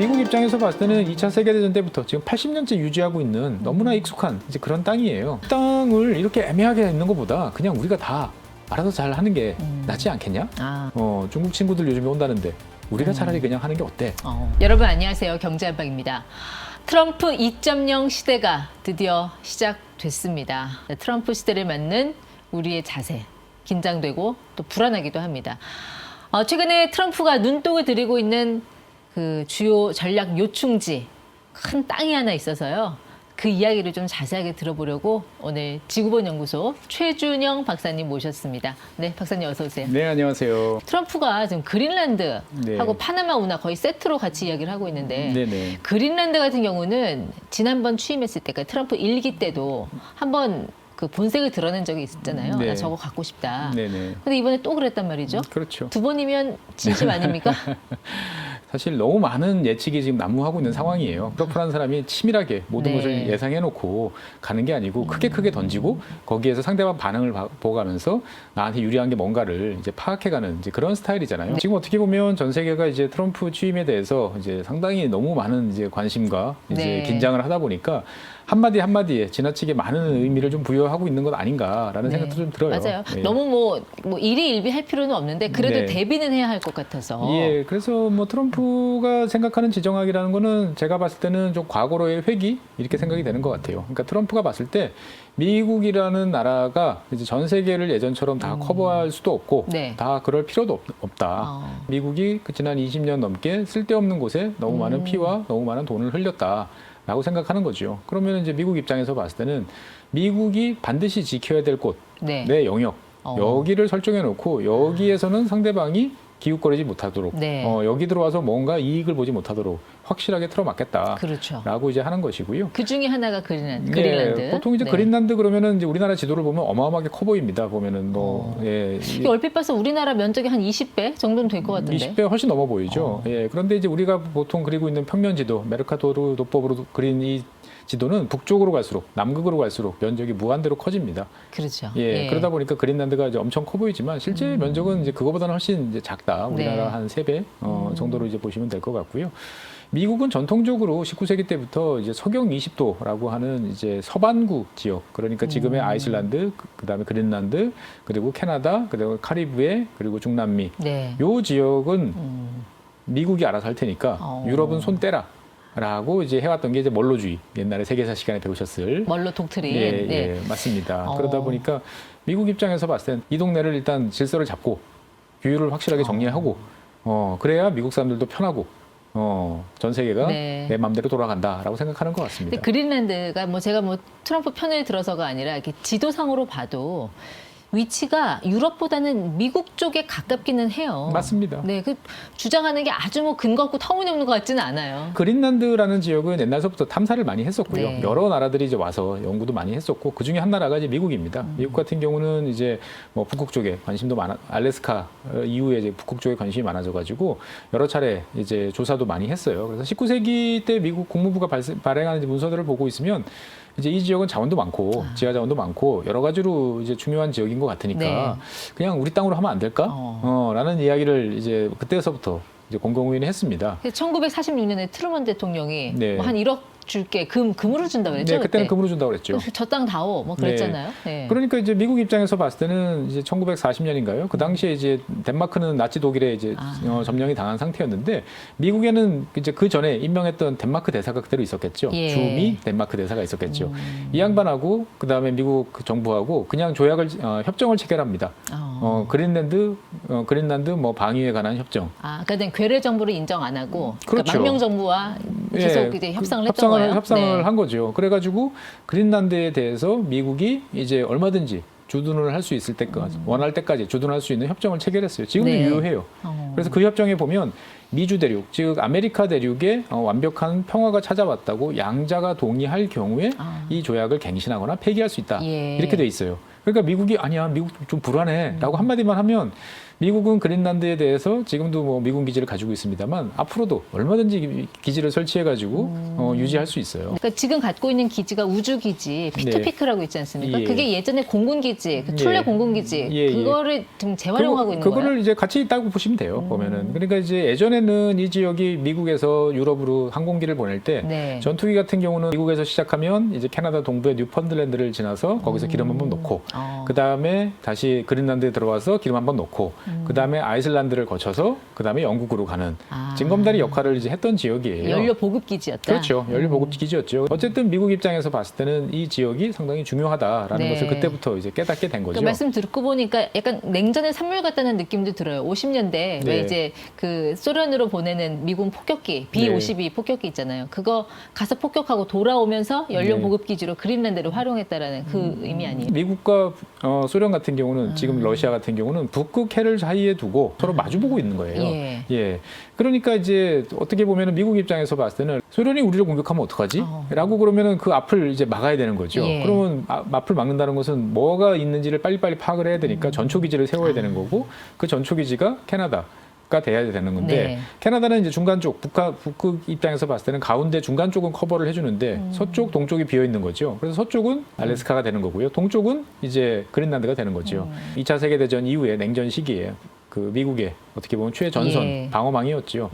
미국 입장에서 봤을 때는 2차 세계대전 때부터 지금 80년째 유지하고 있는 너무나 익숙한 이제 그런 땅이에요. 땅을 이렇게 애매하게 있는 것보다 그냥 우리가 다 알아서 잘 하는 게 낫지 않겠냐? 중국 친구들 요즘에 온다는데 우리가 차라리 그냥 하는 게 어때? 여러분 안녕하세요. 경제한방입니다. 트럼프 2.0 시대가 드디어 시작됐습니다. 트럼프 시대를 맞는 우리의 자세, 긴장되고 또 불안하기도 합니다. 최근에 트럼프가 눈독을 들이고 있는 그 주요 전략 요충지, 큰 땅이 하나 있어서요. 그 이야기를 좀 자세하게 들어보려고 오늘 지구본 연구소 최준영 박사님 모셨습니다. 네, 박사님 어서 오세요. 네, 안녕하세요. 트럼프가 지금 그린란드하고 네. 파나마 운하 거의 세트로 같이 이야기를 하고 있는데 네네. 그린란드 같은 경우는 지난번 취임했을 때, 그러니까 트럼프 1기 때도 한번 그 본색을 드러낸 적이 있었잖아요. 네. 나 저거 갖고 싶다. 네네. 근데 이번에 또 그랬단 말이죠. 그렇죠. 두 번이면 진심 아닙니까? 사실 너무 많은 예측이 지금 난무하고 있는 상황이에요. 트럼프라는 사람이 치밀하게 모든 네. 것을 예상해놓고 가는 게 아니고 크게 던지고 거기에서 상대방 반응을 보고가면서 나한테 유리한 게 뭔가를 이제 파악해가는 이제 그런 스타일이잖아요. 지금 어떻게 보면 전 세계가 이제 트럼프 취임에 대해서 이제 상당히 너무 많은 이제 관심과 이제 네. 긴장을 하다 보니까 한마디 한마디에 지나치게 많은 의미를 좀 부여하고 있는 것 아닌가라는 네. 생각도 좀 들어요. 맞아요. 예. 너무 뭐 일희일비할 필요는 없는데 그래도 네. 대비는 해야 할 것 같아서. 예, 그래서 뭐 트럼프가 생각하는 지정학이라는 거는 제가 봤을 때는 좀 과거로의 회귀 이렇게 생각이 되는 것 같아요. 그러니까 트럼프가 봤을 때 미국이라는 나라가 이제 전 세계를 예전처럼 다 커버할 수도 없고 네. 다 그럴 필요도 없다. 미국이 그 지난 20년 넘게 쓸데없는 곳에 너무 많은 피와 너무 많은 돈을 흘렸다. 라고 생각하는 거죠. 그러면 이제 미국 입장에서 봤을 때는 미국이 반드시 지켜야 될 곳, 네. 내 영역, 여기를 설정해 놓고 여기에서는 상대방이 기웃거리지 못하도록 네. 여기 들어와서 뭔가 이익을 보지 못하도록 확실하게 틀어막겠다. 그렇죠. 라고 이제 하는 것이고요. 그 중에 하나가 그린란드. 네, 보통 이제 네. 그린란드 그러면은 이제 우리나라 지도를 보면 어마어마하게 커 보입니다. 보면은 뭐 예, 이게 얼핏 봐서 우리나라 면적이 한 20배 정도는 될 것 같은데. 20배 훨씬 넘어 보이죠. 예, 그런데 이제 우리가 보통 그리고 있는 평면지도 메르카토르 도법으로 그린 이 지도는 북쪽으로 갈수록 남극으로 갈수록 면적이 무한대로 커집니다. 그렇죠. 예, 그러다 보니까 그린란드가 이제 엄청 커 보이지만 실제 면적은 이제 그거보다는 훨씬 이제 작다. 우리나라 네. 한 3배 정도로 이제 보시면 될 것 같고요. 미국은 전통적으로 19세기 때부터 이제 서경 20도라고 하는 이제 서반구 지역, 그러니까 지금의 아이슬란드, 그다음에 그린란드, 그리고 캐나다, 그리고 카리브해, 그리고 중남미. 네. 요 지역은 미국이 알아서 할 테니까 유럽은 손 떼라. 라고 이제 해왔던 게 이제 멀로주의, 옛날에 세계사 시간에 배우셨을 멀로 독트린. 예, 네. 예, 맞습니다. 그러다 보니까 미국 입장에서 봤을 땐 이 동네를 일단 질서를 잡고 규율을 확실하게 정리하고 그래야 미국 사람들도 편하고 전 세계가 네. 내 마음대로 돌아간다라고 생각하는 것 같습니다. 근데 그린란드가 뭐 제가 뭐 트럼프 편을 들어서가 아니라 이렇게 지도상으로 봐도 위치가 유럽보다는 미국 쪽에 가깝기는 해요. 맞습니다. 네, 그 주장하는 게 아주 뭐 근거 없고 터무니없는 것 같지는 않아요. 그린란드라는 지역은 옛날서부터 탐사를 많이 했었고요. 네. 여러 나라들이 이제 와서 연구도 많이 했었고 그 중에 한 나라가 이제 미국입니다. 미국 같은 경우는 이제 뭐 북극 쪽에 관심도 많아, 알래스카 이후에 이제 북극 쪽에 관심이 많아져가지고 여러 차례 이제 조사도 많이 했어요. 그래서 19세기 때 미국 국무부가 발행하는 문서들을 보고 있으면 이제 이 지역은 자원도 많고 지하 자원도 많고 여러 가지로 이제 중요한 지역인 것 같으니까 네. 그냥 우리 땅으로 하면 안 될까? 라는 이야기를 이제 그때서부터 이제 공공의원이 했습니다. 1946년에 트루먼 대통령이 네. 뭐 한 1억 줄게 금으로 준다고 그랬죠. 네, 그때는 금으로 준다고 그랬죠. 저 땅 다오 뭐 그랬잖아요. 네. 그러니까 이제 미국 입장에서 봤을 때는 이제 1940년인가요? 그 당시에 이제 덴마크는 나치 독일에 이제 점령이 당한 상태였는데 미국에는 이제 그 전에 임명했던 덴마크 대사가 그대로 있었겠죠. 예. 주미 덴마크 대사가 있었겠죠. 이 양반하고 그 다음에 미국 정부하고 그냥 조약을 협정을 체결합니다. 그린란드 뭐 방위에 관한 협정. 그러니까 괴뢰 정부를 인정 안 하고 그렇죠. 그러니까 망명 정부와 계속 이제 협상을 했던 거예요. 협상을 네. 한 거죠. 그래가지고 그린란드에 대해서 미국이 이제 얼마든지 주둔을 할 수 있을 때까지 원할 때까지 주둔할 수 있는 협정을 체결했어요. 지금도 네. 유효해요. 그래서 그 협정에 보면 미주 대륙, 즉 아메리카 대륙에 완벽한 평화가 찾아왔다고 양자가 동의할 경우에 이 조약을 갱신하거나 폐기할 수 있다. 예. 이렇게 돼 있어요. 그러니까 미국이 아니야, 미국 좀 불안해라고 한마디만 하면 미국은 그린란드에 대해서 지금도 뭐 미군 기지를 가지고 있습니다만 앞으로도 얼마든지 기지를 설치해가지고 유지할 수 있어요. 그러니까 지금 갖고 있는 기지가 우주 기지 피트피크라고 있지 않습니까? 예. 그게 예전에 공군 기지, 그 툴레 예. 공군 기지 예. 그거를 좀 재활용하고 있는 거예요. 그거를 이제 같이 있다고 보시면 돼요. 보면은 그러니까 이제 예전에는 이 지역이 미국에서 유럽으로 항공기를 보낼 때 네. 전투기 같은 경우는 미국에서 시작하면 이제 캐나다 동부의 뉴펀들랜드를 지나서 거기서 기름 한번 넣고 그 다음에 다시 그린란드에 들어와서 기름 한번 넣고 그 다음에 아이슬란드를 거쳐서 그 다음에 영국으로 가는 징검다리 역할을 이제 했던 지역이에요. 연료 보급 기지였다. 그렇죠. 연료 보급 기지였죠. 어쨌든 미국 입장에서 봤을 때는 이 지역이 상당히 중요하다라는 네. 것을 그때부터 이제 깨닫게 된 거죠. 그 말씀 듣고 보니까 약간 냉전의 산물 같다는 느낌도 들어요. 50년대 왜 네. 이제 그 소련으로 보내는 미군 폭격기 B-52 폭격기 있잖아요. 그거 가서 폭격하고 돌아오면서 연료 네. 보급 기지로 그린란드를 활용했다라는 그 의미 아니에요? 미국과 소련 같은 경우는 지금 러시아 같은 경우는 북극해를 사이에 두고 서로 마주보고 있는 거예요. 예. 예. 그러니까 이제 어떻게 보면은 미국 입장에서 봤을 때는 소련이 우리를 공격하면 어떡하지? 라고 그러면은 그 앞을 이제 막아야 되는 거죠. 예. 그러면 앞을 막는다는 것은 뭐가 있는지를 빨리빨리 파악을 해야 되니까 전초기지를 세워야 되는 거고 그 전초기지가 캐나다가 돼야 되는 건데 네. 캐나다는 이제 중간 쪽 북극 입장에서 봤을 때는 가운데 중간 쪽은 커버를 해주는데 서쪽 동쪽이 비어 있는 거죠. 그래서 서쪽은 알래스카가 되는 거고요. 동쪽은 이제 그린란드가 되는 거죠. 2차 세계대전 이후에 냉전 시기에 그 미국의 어떻게 보면 최전선 예. 방어망이었죠.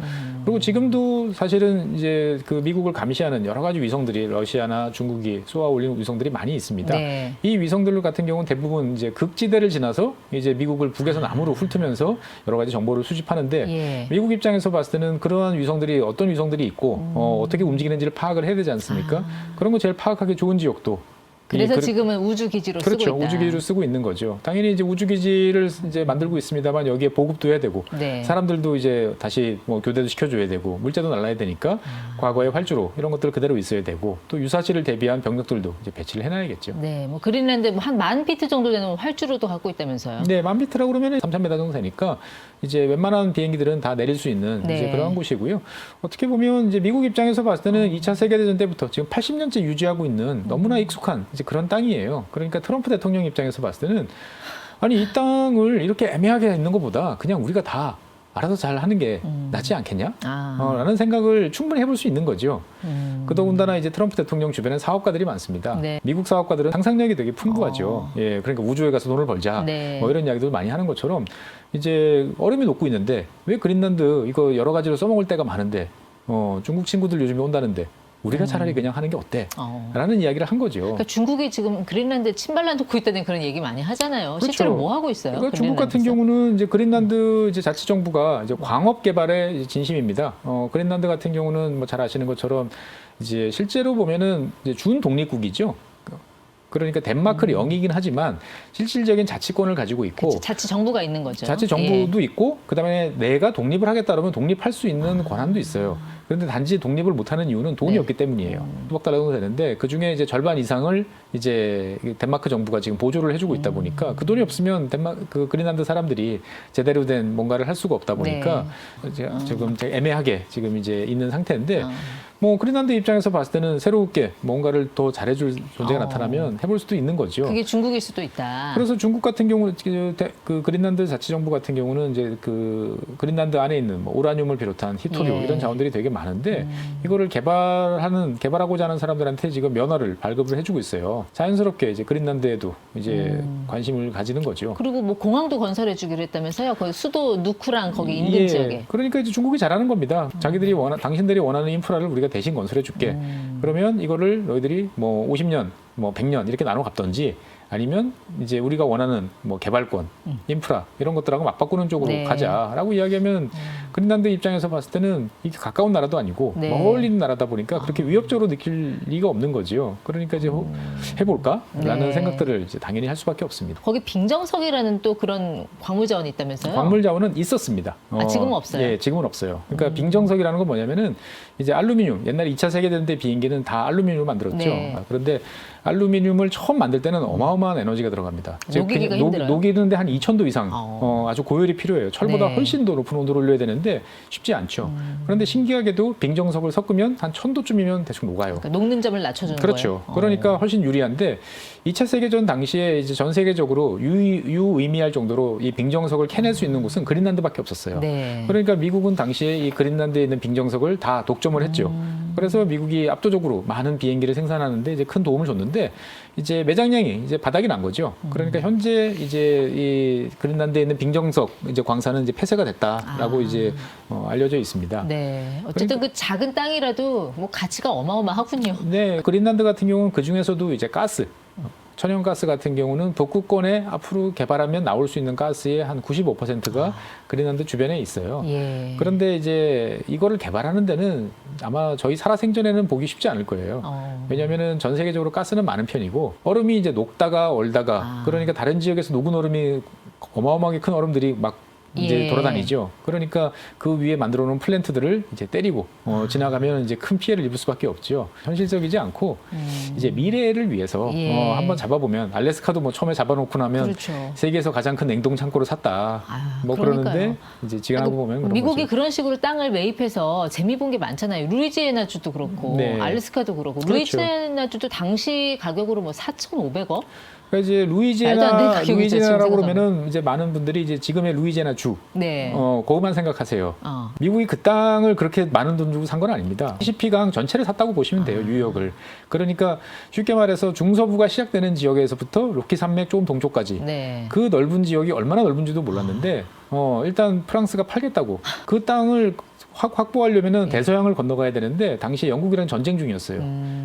그리고 지금도 사실은 이제 그 미국을 감시하는 여러 가지 위성들이 러시아나 중국이 쏘아 올린 위성들이 많이 있습니다. 네. 이 위성들 같은 경우는 대부분 이제 극지대를 지나서 이제 미국을 북에서 남으로 훑으면서 여러 가지 정보를 수집하는데 예. 미국 입장에서 봤을 때는 그러한 위성들이 어떤 위성들이 있고 어떻게 움직이는지를 파악을 해야 되지 않습니까? 그런 거 제일 파악하기 좋은 지역도 그래서 지금은 우주 기지로 그렇죠. 쓰고 있다. 우주 기지를 쓰고 있는 거죠. 당연히 이제 우주 기지를 이제 만들고 있습니다만 여기에 보급도 해야 되고 네. 사람들도 이제 다시 뭐 교대도 시켜줘야 되고 물자도 날라야 되니까 과거의 활주로 이런 것들 그대로 있어야 되고 또 유사시를 대비한 병력들도 이제 배치를 해놔야겠죠. 네, 뭐 그린란드 한 10,000피트 정도 되는 활주로도 갖고 있다면서요? 네, 10,000피트라고 그러면 3,000m 정도 되니까 이제 웬만한 비행기들은 다 내릴 수 있는 네. 이제 그러한 곳이고요. 어떻게 보면 이제 미국 입장에서 봤을 때는 2차 세계대전 때부터 지금 80년째 유지하고 있는 너무나 익숙한 이제 그런 땅이에요. 그러니까 트럼프 대통령 입장에서 봤을 때는 아니 이 땅을 이렇게 애매하게 있는 것보다 그냥 우리가 다 알아서 잘 하는 게 낫지 않겠냐? 라는 생각을 충분히 해볼 수 있는 거죠. 더군다나 이제 트럼프 대통령 주변에 사업가들이 많습니다. 네. 미국 사업가들은 상상력이 되게 풍부하죠. 예, 그러니까 우주에 가서 돈을 벌자. 네. 뭐 이런 이야기도 많이 하는 것처럼 이제 얼음이 녹고 있는데 왜 그린란드 이거 여러 가지로 써먹을 때가 많은데 중국 친구들 요즘에 온다는데 우리가 차라리 그냥 하는 게 어때? 라는 이야기를 한 거죠. 그러니까 중국이 지금 그린란드에 침발라 놓고 있다는 그런 얘기 많이 하잖아요. 그렇죠. 실제로 뭐 하고 있어요? 그러니까 중국 같은 그린란드에서? 경우는 이제 그린란드 이제 자치정부가 이제 광업 개발에 진심입니다. 그린란드 같은 경우는 뭐 잘 아시는 것처럼 이제 실제로 보면은 이제 준 독립국이죠. 그러니까 덴마크를 영이긴 하지만 실질적인 자치권을 가지고 있고 그치, 자치 정부가 있는 거죠. 자치 정부도 있고 그다음에 내가 독립을 하겠다 그러면 독립할 수 있는 권한도 있어요. 그런데 단지 독립을 못하는 이유는 돈이 네. 없기 때문이에요. 수억 달러 정도 되는데 그 중에 이제 절반 이상을 이제 덴마크 정부가 지금 보조를 해주고 있다 보니까 그 돈이 없으면 그 그린란드 사람들이 제대로 된 뭔가를 할 수가 없다 보니까 지금 애매하게 지금 이제 있는 상태인데 뭐 그린란드 입장에서 봤을 때는 새롭게 뭔가를 더 잘해줄 존재가 나타나면 해볼 수도 있는 거죠. 그게 중국일 수도 있다. 그래서 중국 같은 경우는 그 그린란드 자치정부 같은 경우는 이제 그 그린란드 안에 있는 뭐 우라늄을 비롯한 히토류 예. 이런 자원들이 되게 많은데 이거를 개발하고자 하는 사람들한테 지금 면허를 발급을 해주고 있어요. 자연스럽게 이제 그린란드에도 이제 관심을 가지는 거죠. 그리고 뭐 공항도 건설해주기로 했다면서요? 거기 수도 누크랑 거기 인근 예, 지역에. 그러니까 이제 중국이 잘하는 겁니다. 당신들이 원하는 인프라를 우리가 대신 건설해줄게. 그러면 이거를 너희들이 뭐 50년, 뭐 100년 이렇게 나눠 갚던지 아니면 이제 우리가 원하는 뭐 개발권, 인프라 이런 것들하고 맞바꾸는 쪽으로 네. 가자라고 이야기하면 그린란드 입장에서 봤을 때는 이게 가까운 나라도 아니고 네. 멀리 있는 나라다 보니까 그렇게 위협적으로 느낄 리가 없는 거지요. 그러니까 이제 해볼까라는 네. 생각들을 이제 당연히 할 수밖에 없습니다. 거기 빙정석이라는 또 그런 광물 자원이 있다면서요? 광물 자원은 있었습니다. 지금은 없어요? 예, 지금은 없어요. 그러니까 빙정석이라는 건 뭐냐면은 이제 알루미늄, 옛날에 2차 세계대전 때 비행기는 다 알루미늄으로 만들었죠. 네. 그런데 알루미늄을 처음 만들 때는 어마어마한 에너지가 들어갑니다. 녹이기가 힘들어요? 녹이는데 한 2000도 이상 아주 고열이 필요해요. 철보다 네. 훨씬 더 높은 온도를 올려야 되는데 쉽지 않죠. 그런데 신기하게도 빙정석을 섞으면 한 1000도쯤이면 대충 녹아요. 그러니까 녹는 점을 낮춰주는 그렇죠. 거예요. 그러니까 훨씬 유리한데 2차 세계전 당시에 이제 전 세계적으로 유의미할 정도로 이 빙정석을 캐낼 수 있는 곳은 그린란드밖에 없었어요. 네. 그러니까 미국은 당시에 이 그린란드에 있는 빙정석을 다 독점을 했죠. 그래서 미국이 압도적으로 많은 비행기를 생산하는데 이제 큰 도움을 줬는데 이제 매장량이 이제 바닥이 난 거죠. 그러니까 현재 이제 이 그린란드에 있는 빙정석 이제 광산은 이제 폐쇄가 됐다라고 이제 알려져 있습니다. 네. 어쨌든 그 작은 땅이라도 뭐 가치가 어마어마하군요. 네, 그린란드 같은 경우는 그 중에서도 이제 가스, 천연가스 같은 경우는 북극권에 앞으로 개발하면 나올 수 있는 가스의 한 95%가 그린란드 주변에 있어요. 예. 그런데 이제 이거를 개발하는 데는 아마 저희 살아생전에는 보기 쉽지 않을 거예요. 왜냐하면은 전 세계적으로 가스는 많은 편이고 얼음이 이제 녹다가 얼다가 그러니까 다른 지역에서 녹은 얼음이 어마어마하게 큰 얼음들이 막 이제 예. 돌아다니죠. 그러니까 그 위에 만들어 놓은 플랜트들을 이제 때리고 지나가면 이제 큰 피해를 입을 수밖에 없죠. 현실적이지 않고 이제 미래를 위해서 예. 한번 잡아보면 알래스카도 뭐 처음에 잡아놓고 나면 그렇죠. 세계에서 가장 큰 냉동 창고를 샀다. 뭐 그러니까요. 그러는데 이제 지나고 보면 그런 미국이 거죠. 그런 식으로 땅을 매입해서 재미 본 게 많잖아요. 루이지애나주도 그렇고 네. 알래스카도 그렇고 그렇죠. 루이지애나주도 당시 가격으로 뭐 4,500억? 그러니까 이제 말도 안 되는 가격이죠, 루이지애나라고 지금 그러면은 이제 많은 분들이 이제 지금의 루이지애나 주 네. 그것만 생각하세요. 어. 미국이 그 땅을 그렇게 많은 돈 주고 산 건 아닙니다. 시시피강 전체를 샀다고 보시면 돼요. 뉴욕을. 그러니까 쉽게 말해서 중서부가 시작되는 지역에서부터 로키 산맥 조금 동쪽까지 네. 그 넓은 지역이 얼마나 넓은지도 몰랐는데 일단 프랑스가 팔겠다고 그 땅을 확보하려면은 대서양을 건너가야 되는데 당시에 영국이랑 전쟁 중이었어요.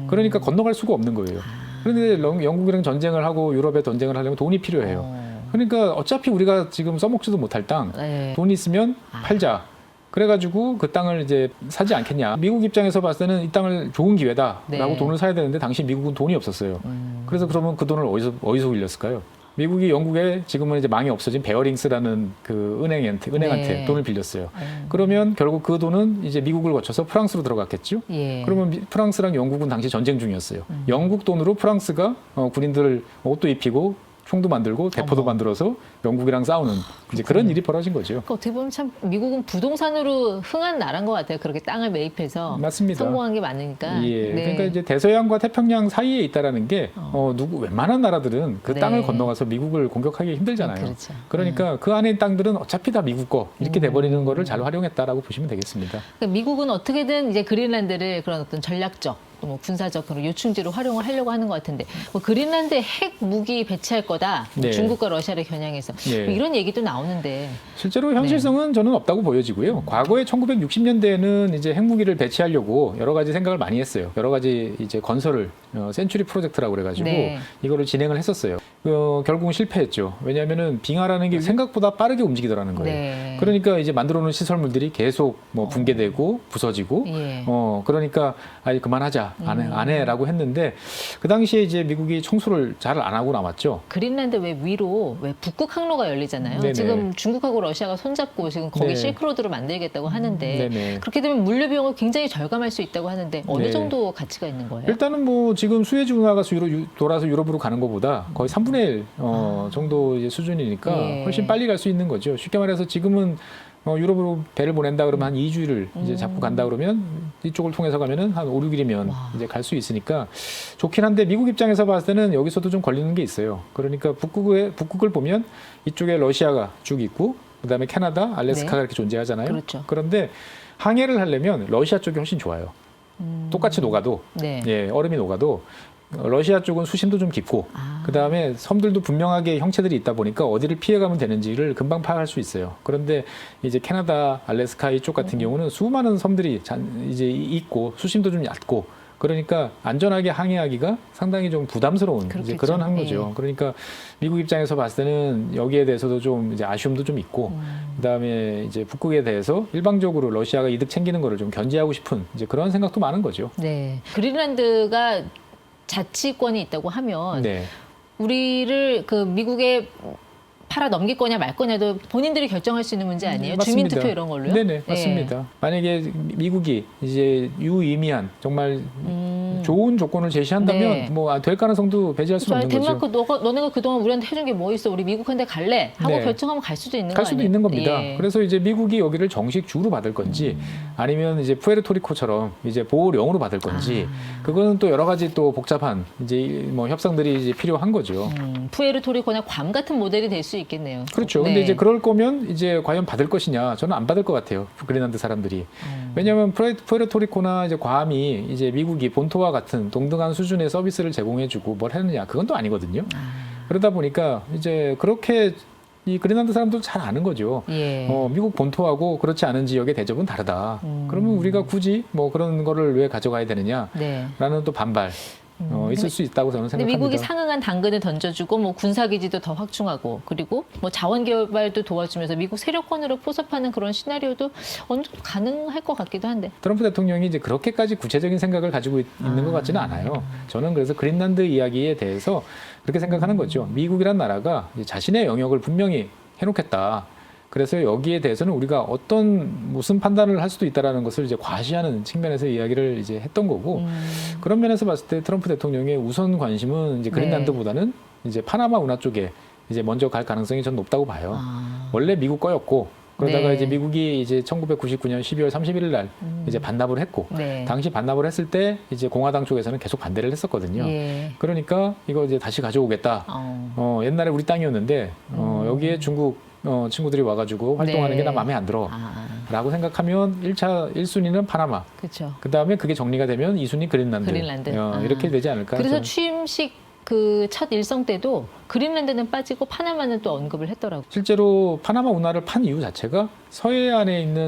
그러니까 건너갈 수가 없는 거예요. 그런데 영국이랑 전쟁을 하고 유럽에 전쟁을 하려면 돈이 필요해요. 그러니까 어차피 우리가 지금 써먹지도 못할 땅, 네. 돈이 있으면 팔자. 그래가지고 그 땅을 이제 사지 않겠냐. 미국 입장에서 봤을 때는 이 땅을 좋은 기회다라고 네. 돈을 사야 되는데 당시 미국은 돈이 없었어요. 그래서 그러면 그 돈을 어디서 빌렸을까요? 미국이 영국에 지금은 이제 망이 없어진 베어링스라는 그 은행한테 네. 돈을 빌렸어요. 그러면 결국 그 돈은 이제 미국을 거쳐서 프랑스로 들어갔겠죠. 예. 그러면 프랑스랑 영국은 당시 전쟁 중이었어요. 영국 돈으로 프랑스가 군인들 옷도 입히고 총도 만들고 대포도 만들어서 영국이랑 싸우는 이제 그런 일이 벌어진 거죠. 그러니까 어떻게 보면 참 미국은 부동산으로 흥한 나라인 것 같아요. 그렇게 땅을 매입해서 맞습니다. 성공한 게 많으니까. 예. 네. 그러니까 이제 대서양과 태평양 사이에 있다라는 게 웬만한 나라들은 그 네. 땅을 건너가서 미국을 공격하기 힘들잖아요. 그렇죠. 그러니까 그 안에 있는 땅들은 어차피 다 미국 거 이렇게 돼버리는 거를 잘 활용했다라고 보시면 되겠습니다. 그러니까 미국은 어떻게든 이제 그린란드를 그런 어떤 전략적, 또 뭐 군사적 그런 요충지로 활용을 하려고 하는 것 같은데, 뭐 그린란드에 핵 무기 배치할 거다, 뭐 네. 중국과 러시아를 겨냥해서 네. 뭐 이런 얘기도 나오는데. 실제로 현실성은 저는 없다고 보여지고요. 과거에 1960년대에는 이제 핵무기를 배치하려고 여러 가지 생각을 많이 했어요. 여러 가지 이제 건설을 센츄리 프로젝트라고 그래가지고 네. 이거를 진행을 했었어요. 결국은 실패했죠. 왜냐하면은 빙하라는 게 생각보다 빠르게 움직이더라는 거예요. 네. 그러니까 이제 만들어놓은 시설물들이 계속 뭐 붕괴되고 부서지고, 예. 그러니까 아예 그만하자 안 해라고 했는데 그 당시에 이제 미국이 청소를 잘 안 하고 남았죠. 그린란드 왜 위로 왜 북극 항로가 열리잖아요. 네네. 지금 중국하고 러시아가 손잡고 지금 거기 네. 실크로드를 만들겠다고 하는데 네네. 그렇게 되면 물류 비용을 굉장히 절감할 수 있다고 하는데 어느 네. 정도 가치가 있는 거예요? 일단은 뭐 지금 수에즈 운하가 돌아서 유럽으로 가는 것보다 거의 3분의 1 정도 이제 수준이니까 예. 훨씬 빨리 갈 수 있는 거죠. 쉽게 말해서 지금은 유럽으로 배를 보낸다 그러면 한 2주를 이제 잡고 간다 그러면 이쪽을 통해서 가면은 한 5, 6일이면 이제 갈 수 있으니까 좋긴 한데 미국 입장에서 봤을 때는 여기서도 좀 걸리는 게 있어요. 그러니까 북극을 보면 이쪽에 러시아가 쭉 있고 그다음에 캐나다, 알래스카가 네. 이렇게 존재하잖아요. 그렇죠. 그런데 항해를 하려면 러시아 쪽이 훨씬 좋아요. 똑같이 녹아도 네. 예, 얼음이 녹아도 러시아 쪽은 수심도 좀 깊고 그다음에 섬들도 분명하게 형체들이 있다 보니까 어디를 피해가면 되는지를 금방 파악할 수 있어요. 그런데 이제 캐나다, 알래스카 이쪽 같은 경우는 수많은 섬들이 이제 있고 수심도 좀 얕고 그러니까 안전하게 항해하기가 상당히 좀 부담스러운 이제 그런 항로죠. 예. 그러니까 미국 입장에서 봤을 때는 여기에 대해서도 좀 이제 아쉬움도 좀 있고 그다음에 이제 북극에 대해서 일방적으로 러시아가 이득 챙기는 거를 좀 견제하고 싶은 이제 그런 생각도 많은 거죠. 네. 그린란드가 자치권이 있다고 하면 네. 우리를 그 미국에 팔아 넘길 거냐 말 거냐도 본인들이 결정할 수 있는 문제 아니에요? 맞습니다. 주민투표 이런 걸로요? 네네, 맞습니다. 만약에 미국이 이제 유의미한 정말 좋은 조건을 제시한다면 네. 뭐 될 가능성도 배제할 수는 없는 거죠. 덴마크 너네가 그동안 우리한테 해준 게 뭐 있어? 우리 미국한테 갈래? 하고 네. 결정하면 갈 수도 있는 거 갈 수도 아니에요? 있는 겁니다. 예. 그래서 이제 미국이 여기를 정식 주로 받을 건지 아니면 이제 푸에르토리코처럼 이제 보호령으로 받을 건지 그거는 또 여러 가지 또 복잡한 이제 뭐 협상들이 이제 필요한 거죠. 푸에르토리코나 괌 같은 모델이 될 수 있겠네요. 그렇죠. 네. 근데 이제 그럴 거면 이제 과연 받을 것이냐? 저는 안 받을 것 같아요. 그린란드 사람들이. 왜냐하면 푸에르토리코나 이제 괌이 이제 미국이 본토와 같은 동등한 수준의 서비스를 제공해주고 뭘 했느냐? 그건 또 아니거든요. 그러다 보니까 이제 그렇게 이 그린란드 사람도 잘 아는 거죠. 예. 미국 본토하고 그렇지 않은 지역의 대접은 다르다. 그러면 우리가 굳이 뭐 그런 거를 왜 가져가야 되느냐라는 네. 또 반발 있을 수 있다고 저는 근데 생각합니다. 미국이 상응한 당근을 던져주고 뭐 군사기지도 더 확충하고 그리고 뭐 자원개발도 도와주면서 미국 세력권으로 포섭하는 그런 시나리오도 어느 정도 가능할 것 같기도 한데. 트럼프 대통령이 이제 그렇게까지 구체적인 생각을 가지고 있는 것 같지는 않아요. 저는 그래서 그린란드 이야기에 대해서 그렇게 생각하는 거죠. 미국이란 나라가 이제 자신의 영역을 분명히 해놓겠다. 그래서 여기에 대해서는 우리가 무슨 판단을 할 수도 있다라는 것을 이제 과시하는 측면에서 이야기를 이제 했던 거고 그런 면에서 봤을 때 트럼프 대통령의 우선 관심은 이제 그린란드보다는 이제 파나마 운하 쪽에 이제 먼저 갈 가능성이 전 높다고 봐요. 원래 미국 거였고 그러다가 네. 이제 미국이 이제 1999년 12월 31일 날 이제 반납을 했고 네. 당시 반납을 했을 때 이제 공화당 쪽에서는 계속 반대를 했었거든요. 예. 그러니까 이거 이제 다시 가져오겠다. 옛날에 우리 땅이었는데 여기에 중국 친구들이 와가지고 활동하는 네. 게 나 마음에 안 들어. 라고 생각하면 1순위는 파나마. 그렇죠. 그 다음에 그게 정리가 되면 2순위 그린란드. 이렇게 되지 않을까. 그래서 저는. 취임식 그 첫 일성 때도 그린란드는 빠지고 파나마는 또 언급을 했더라고요. 실제로 파나마 운하를 판 이유 자체가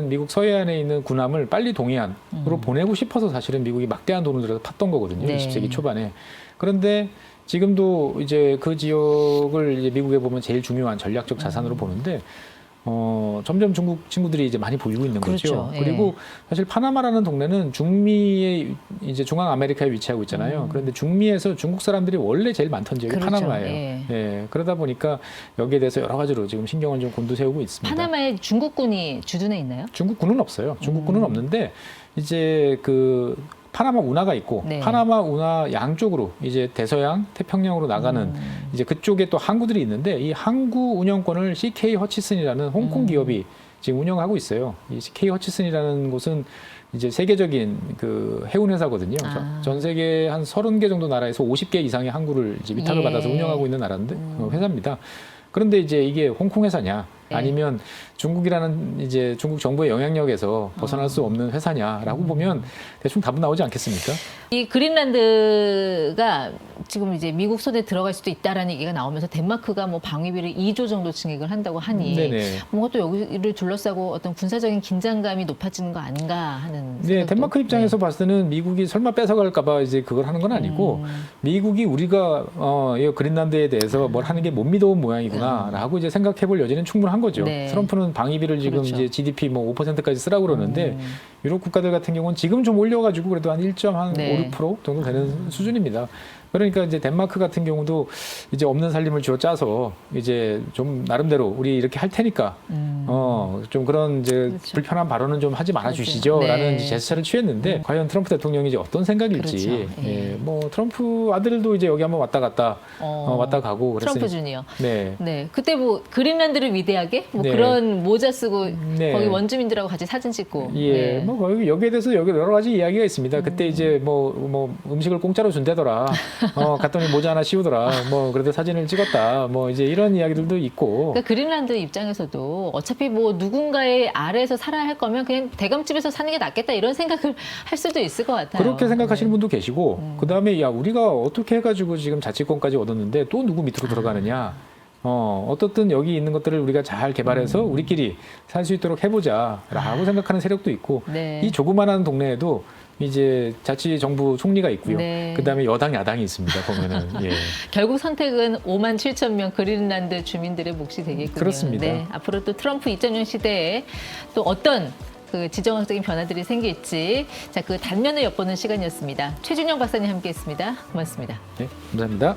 미국 서해안에 있는 군함을 빨리 동해안으로 보내고 싶어서 사실은 미국이 막대한 돈을 들여서 팠던 거거든요. 네. 20세기 초반에. 그런데 지금도 이제 그 지역을 이제 미국에 보면 제일 중요한 전략적 자산으로 보는데 점점 중국 친구들이 이제 많이 보이고 있는 그렇죠. 거죠. 예. 그리고 사실 파나마라는 동네는 중미의 이제 중앙 아메리카에 위치하고 있잖아요. 그런데 중미에서 중국 사람들이 원래 제일 많던 지역이 그렇죠. 파나마예요. 예. 그러다 보니까 여기에 대해서 여러 가지로 지금 신경을 좀 곤두세우고 있습니다. 파나마에 중국군이 주둔해 있나요? 중국군은 없어요. 중국군은 없는데 이제 그 파나마 운하가 있고 네. 파나마 운하 양쪽으로 이제 대서양, 태평양으로 나가는 이제 그쪽에 또 항구들이 있는데 이 항구 운영권을 CK 허치슨이라는 홍콩 기업이 지금 운영하고 있어요. 이 CK 허치슨이라는 곳은 이제 세계적인 그 해운 회사거든요. 전 세계 한 30개 정도 나라에서 50개 이상의 항구를 이제 위탁을 예. 받아서 운영하고 있는 나라인데 회사입니다. 그런데 이제 이게 홍콩 회사냐 아니면 중국이라는 이제 중국 정부의 영향력에서 벗어날 수 없는 회사냐라고 보면 대충 답은 나오지 않겠습니까? 이 그린란드가 지금 이제 미국 손에 들어갈 수도 있다라는 얘기가 나오면서 덴마크가 뭐 방위비를 2조 정도 증액을 한다고 하니 네네. 뭔가 또 여기를 둘러싸고 어떤 군사적인 긴장감이 높아지는 거 아닌가 하는 네, 생각도. 덴마크 입장에서 봤을 때는 미국이 설마 뺏어갈까봐 이제 그걸 하는 건 아니고 미국이 우리가 이 그린란드에 대해서 뭘 하는 게 못 믿어온 모양이구나라고 이제 생각해볼 여지는 충분한 거죠. 네. 트럼프는 방위비를 지금 그렇죠. 이제 GDP 뭐 5%까지 쓰라고 그러는데 유럽 국가들 같은 경우는 지금 좀 올려가지고 그래도 한 1.5% 네. 정도 되는 수준입니다. 그러니까 이제 덴마크 같은 경우도 이제 없는 살림을 쥐어 짜서 이제 좀 나름대로 우리 이렇게 할 테니까 좀 그런 이제 그렇죠. 불편한 발언은 좀 하지 말아 주시죠라는 네. 이제 제스처를 취했는데 과연 트럼프 대통령이 이제 어떤 생각일지 그렇죠. 예, 뭐 트럼프 아들도 이제 여기 한번 왔다 갔다 왔다 가고 그랬으니 트럼프 주니어. 네. 네, 그때 뭐 그린란드를 위대하게 뭐 네. 그런 모자 쓰고 네. 거기 원주민들하고 같이 사진 찍고. 예, 네. 뭐 거기 여기에 대해서 여러 가지 이야기가 있습니다. 그때 이제 뭐 음식을 공짜로 준대더라. 갔더니 모자 하나 씌우더라. 뭐 그래도 사진을 찍었다. 뭐 이제 이런 이야기들도 있고. 그러니까 그린란드 입장에서도 어차피 뭐 누군가의 아래에서 살아야 할 거면 그냥 대감집에서 사는 게 낫겠다 이런 생각을 할 수도 있을 것 같아요. 그렇게 생각하시는 분도 계시고 그다음에 야 우리가 어떻게 해가지고 지금 자치권까지 얻었는데 또 누구 밑으로 들어가느냐. 어떻든 여기 있는 것들을 우리가 잘 개발해서 우리끼리 살 수 있도록 해보자라고 생각하는 세력도 있고 네. 이 조그마한 동네에도 이제 자치정부 총리가 있고요. 네. 그다음에 여당 야당이 있습니다. 보면은 예. 결국 선택은 5만 7천 명 그린란드 주민들의 몫이 되겠군요. 그렇습니다. 네, 앞으로 또 트럼프 2.0 시대에 또 어떤 그 지정학적인 변화들이 생길지 자, 그 단면을 엿보는 시간이었습니다. 최준영 박사님 함께했습니다. 고맙습니다. 네, 감사합니다.